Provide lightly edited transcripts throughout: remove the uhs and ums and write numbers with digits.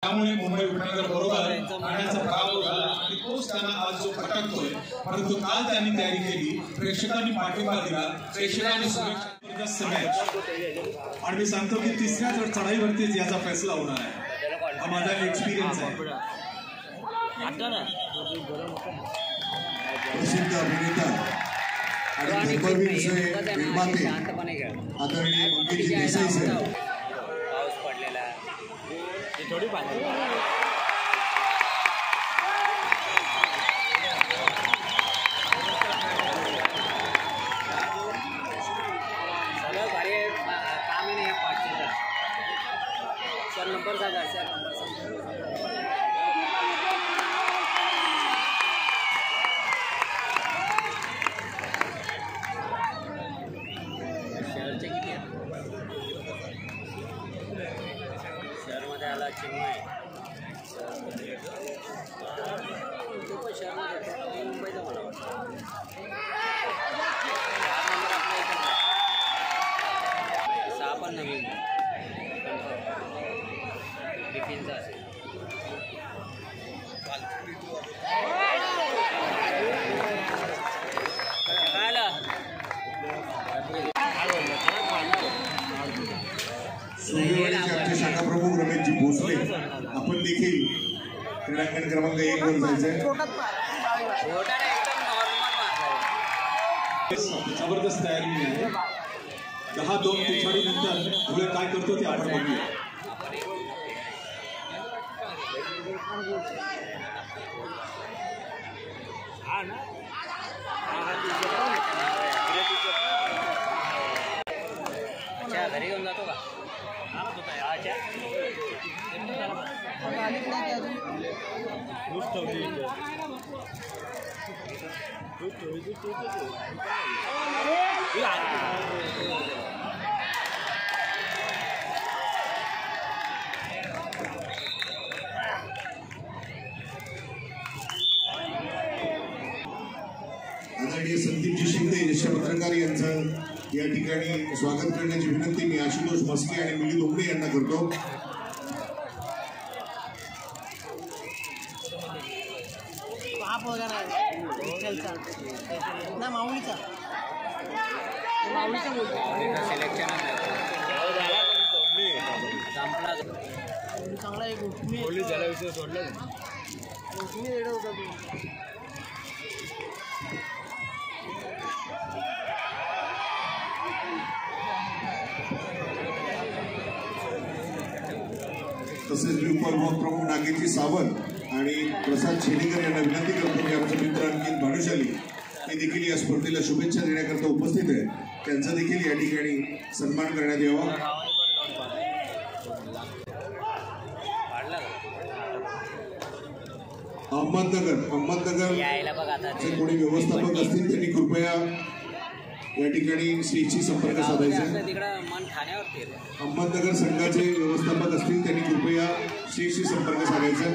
त्यामुळे मुंबई उपनगर बरोबर पाण्याचा पराभव झाला आणि तोच त्यांना आज जो फटकतोय. परंतु काल त्यांनी तयारी केली, प्रेक्षकांनी पाठिंबा दिला, प्रेक्षकांनी जबरदस्त मॅच. आणि मी सांगतो की तिसऱ्या चढाईवरतीच याचा फैसला होणार आहे. हा माझा एक्सपिरियन्स आहे. प्रसिद्ध अभिनेता आणि धर्मवीर निर्माते आदरणीय मंगेशजी देसाई साहेब पाऊस पडलेला थोडी पाणी सगळं भारी काम आहे या पाठचा. 4 नंबर झाला, 4 नंबर शहरचे किती आहेत? शहरमध्ये आला चिन्मय, तो पण शहरमध्ये मुंबईचा मला वाटतं. 4 नंबर आपल्या इकडे, 6 पण नवीन डिफेन्सचा असेल. आमचे शाखा प्रमुख रमेशजी भोसले आपण देखील क्रीडांगण क्रमांक 1 वर जायचंय. जबरदस्त तयारी आहे. 10-2 पिछाडीनंतर पुढे काय करतो ते आपण बघूया. घरी घेऊन जातो का? आदरणीय संदीपजी शिंदे ज्येष्ठ पत्रकार यांचं या ठिकाणी स्वागत करण्याची विनंती मी आशुतोष मस्के आणि मिलिंद उमरे यांना करतो. चांगला एक झाला विषय सोडला तसेच उपविभाग प्रमुख नागेशजी सावंत आणि प्रसाद शेडेकर यांना विनंती करतो की आमचे मित्र अंकित भानुशाली हे देखील या स्पर्धेला शुभेच्छा देण्याकरता उपस्थित आहे. त्यांचा देखील या ठिकाणी सन्मान करण्यात यावा. अहमदनगर जे कोणी व्यवस्थापक असतील त्यांनी कृपया या ठिकाणी स्टेजशी संपर्क साधायचा. अहमदनगर संघाचे व्यवस्थापक असतील त्यांनी कृपया स्टेजशी संपर्क साधायचा.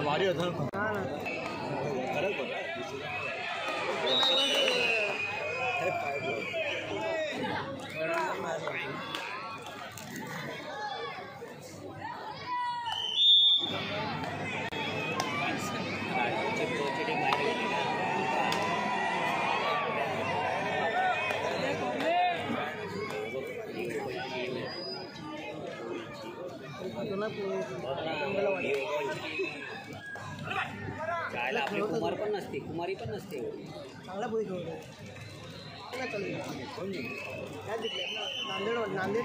भारी होतं आपली कुमार पण नसते, कुमारी पण नसते. चांगला पोळी नांदेड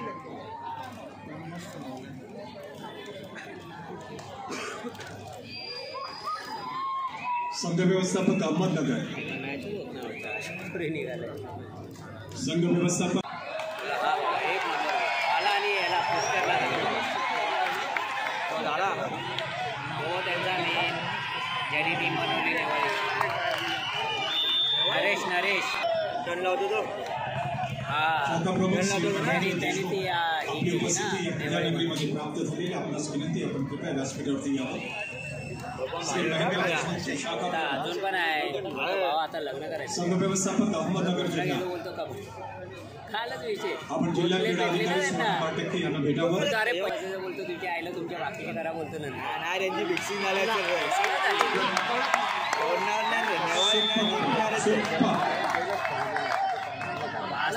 संघ व्यवस्थापक अहमदनगर, संघ व्यवस्थापक तो त्यांचा मेन त्यांनी टीम बनवली नेवाळी. नरेश टर्न लावतो तो. हा त्यांनी ती आपली उपस्थिती या नगरीमध्ये प्राप्त झालेली आपणास विनंती आपण कृपया व्यासपीठावरती यावं. अजून पण आहे भाऊ आता लग्न करायचं. संघ व्यवस्थापक अहमदनगर जिल्हा बोलतो का खायलाच विषय आपण जिल्हा क्रीडा अधिकारी सुनील यांना भेटावं. अरे बोलतो तुमच्या आईला तुमच्या बाकीच्या करा बोलतो नंतर यांची मिक्सिंग झाल्या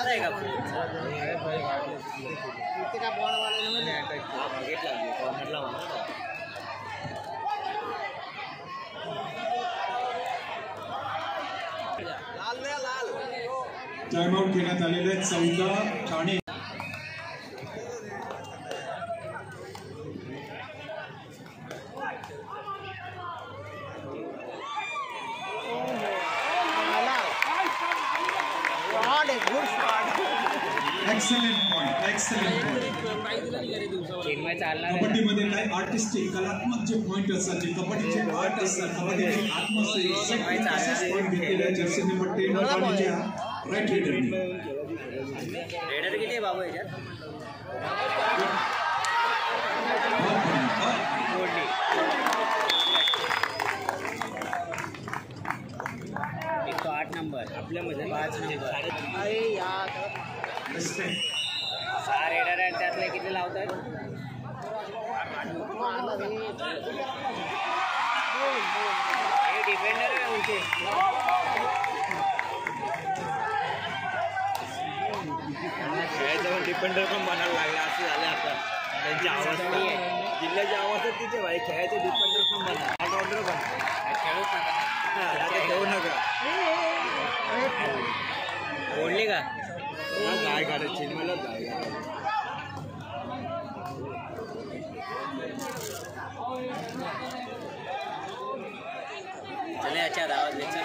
आहे का टाइमआउट घेण्यात आलेले आहेत. 14 ठाणे कबड्डीमध्ये काय आर्टिस्टिक कलात्मक जे पॉइंट असतात जे कबड्डीचे आर्ट असतात कबड्डीचे आत्मसात पॉइंट घेतलेल्या जर्सीने पट्टे राईट हेडरनी. रेडर किती बाबू याच्यात तो 8 नंबर आपल्यामध्ये 5 नंबर. अरे यार 6 रेडर आहेत त्यातले किती लावतात. हे डिफेंडर आहे उलटे. खेळायचं पण डिफेंडर पण बनायला लागला असं झालं आता. त्यांची आवाज नाही आहे जिल्ह्याची आवाजच तिथे भाई. खेळायचं डिफेंडर पण बना ऑलराऊंडर पण खेळूच नका आता खेळू नका. ओढली का गाय काढायची मला गाय चले अच्छा आवाज लेचा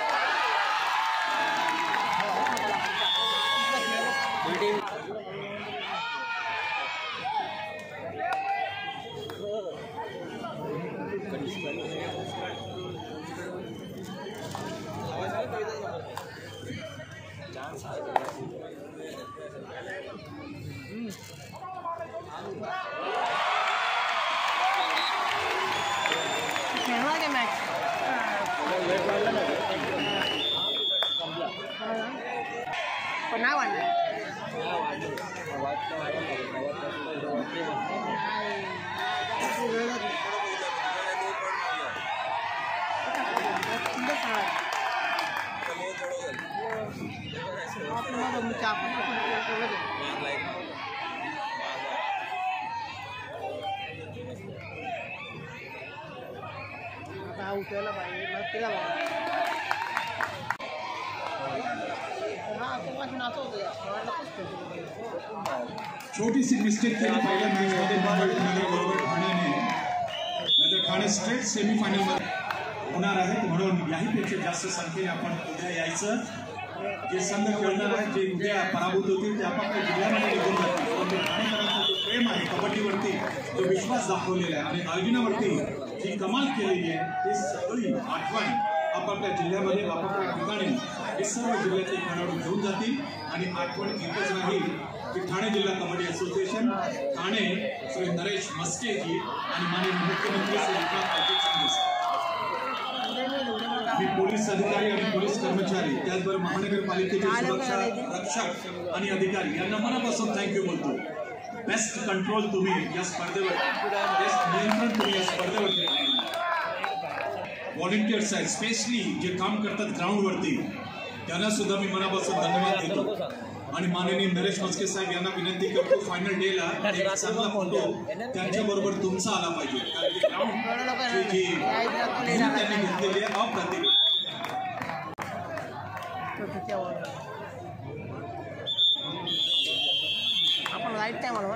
छोटीशी मिस्टेक केली पहिल्या मॅचमध्ये बरोबर ठाण्याने. नंतर ठाणे स्ट्रेट सेमीफायनलमध्ये होणार आहेत म्हणून याहीपेक्षा जास्त संख्येने आपण उद्या यायचं. जे संघ खेळणार आहेत जे उद्या पराभूत होतील ते आपापल्या जिल्ह्यामध्ये निघून जातील. परंतु ठाणेकरांचं जो प्रेम आहे कबड्डीवरती जो विश्वास दाखवलेला आहे आणि आयोजनावरती जी कमाल केलेली आहे ती सगळी आठवण आपापल्या जिल्ह्यामध्ये आपापल्या ठिकाणी हे सर्व जिल्ह्यातले खेळाडू घेऊन जातील. आणि आठवण एकच नाही की ठाणे जिल्हा कबड्डी असोसिएशन ठाणे श्री नरेश मस्केजी आणि माननीय मुख्यमंत्री श्री एकनाथ खडसे मी पोलीस अधिकारी आणि पोलीस कर्मचारी त्याचबरोबर महानगरपालिकेचे सुरक्षा रक्षक आणि अधिकारी यांना मनापासून थँक्यू बोलतो. बेस्ट कंट्रोल तुम्ही या स्पर्धेवर बेस्ट नियंत्रण तुम्ही या स्पर्धेवर केलं. व्हॉलेंटियर्स आहेत स्पेशली जे काम करतात ग्राउंडवरती त्यांना सुद्धा मी मनापासून धन्यवाद देतो. आणि माननीय नरेश मस्के साहेब यांना विनंती करतो फायनल डेला एक चांगला फोटो त्यांच्याबरोबर तुमचा आला पाहिजे कारण की ग्राउंड जी त्यांनी घेतलेली आहे अप्रतिम. आपण राईट टाइम आलो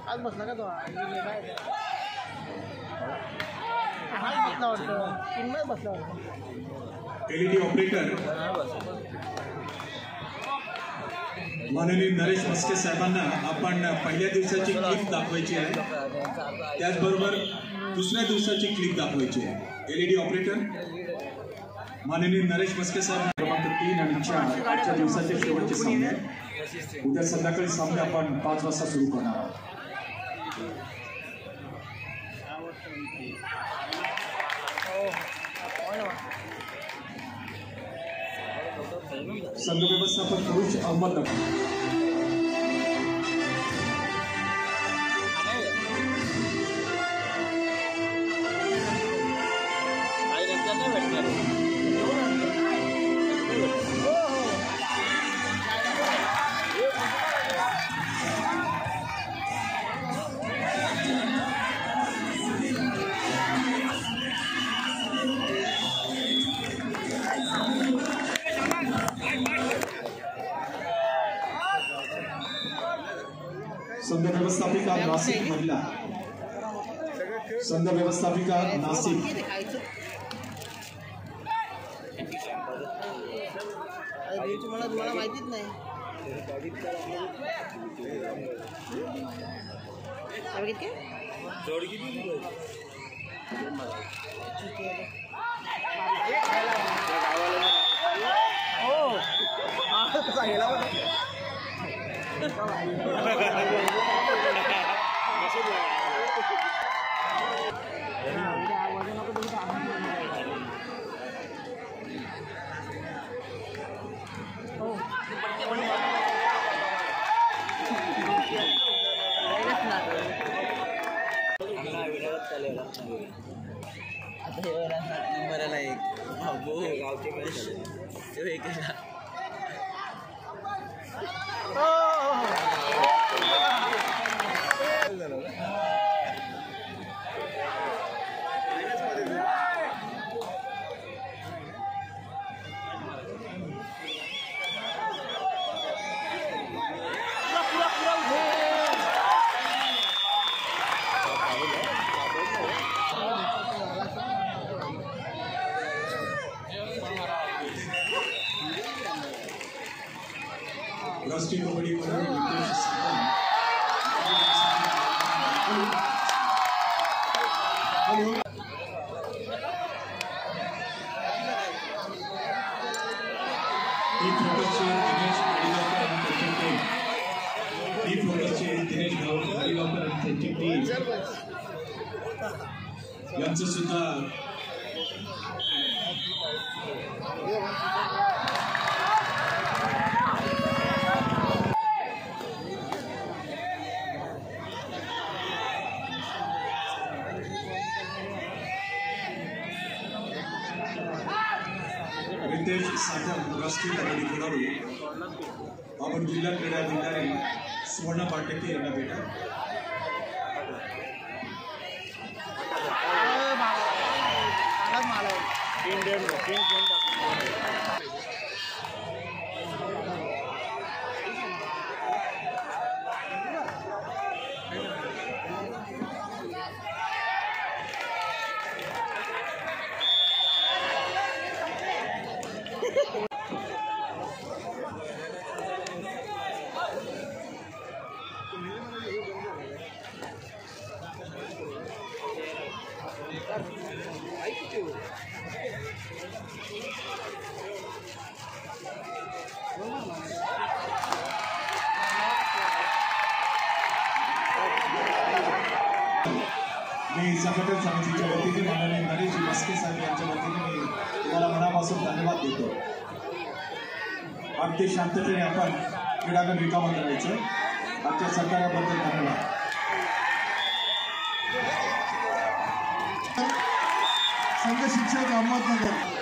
आज बसला का तो हाच बसला वाटतं तीन मध्ये बसला वाटतं. एलईडी ऑपरेटर माननीय नरेश मस्के साहेबांना आपण पहिल्या दिवसाची क्लिप दाखवायची आहे, त्याचबरोबर दुसऱ्या दिवसाची क्लिप दाखवायची आहे. LED ऑपरेटर माननीय नरेश मस्के साहेब. क्रमांक 3 आणि 4 आजच्या दिवसाचे शेवटचे सामने. उद्या संध्याकाळी सामने आपण 5 वाजता सुरू करणार आहोत. संघ व्यवस्थापक पुरुष अहमदनगर. संघ व्यवस्थापिका नाशिक महिला. संघ व्यवस्थापिका नाशिक. मला माहितीच नाही. नंबरला एक गावचे एक राष्ट्रीय कबड्डी यांचं सुद्धा रितेश साधन राष्ट्रीय कबड्डी खेळाडू आपण जिल्हा क्रीडाधिकारी सुवर्ण पाटके यांना भेटा. मी संघटन समितीच्या वतीने माननीय नरेश मस्के साहेब यांच्या वतीने मी तुम्हाला मनापासून धन्यवाद देतो. अगदी शांततेने आपण क्रीडांगण रिकामं करायचं. आजच्या सहकार्याबद्दल धन्यवाद. संघ शिक्षक अहमदनगर.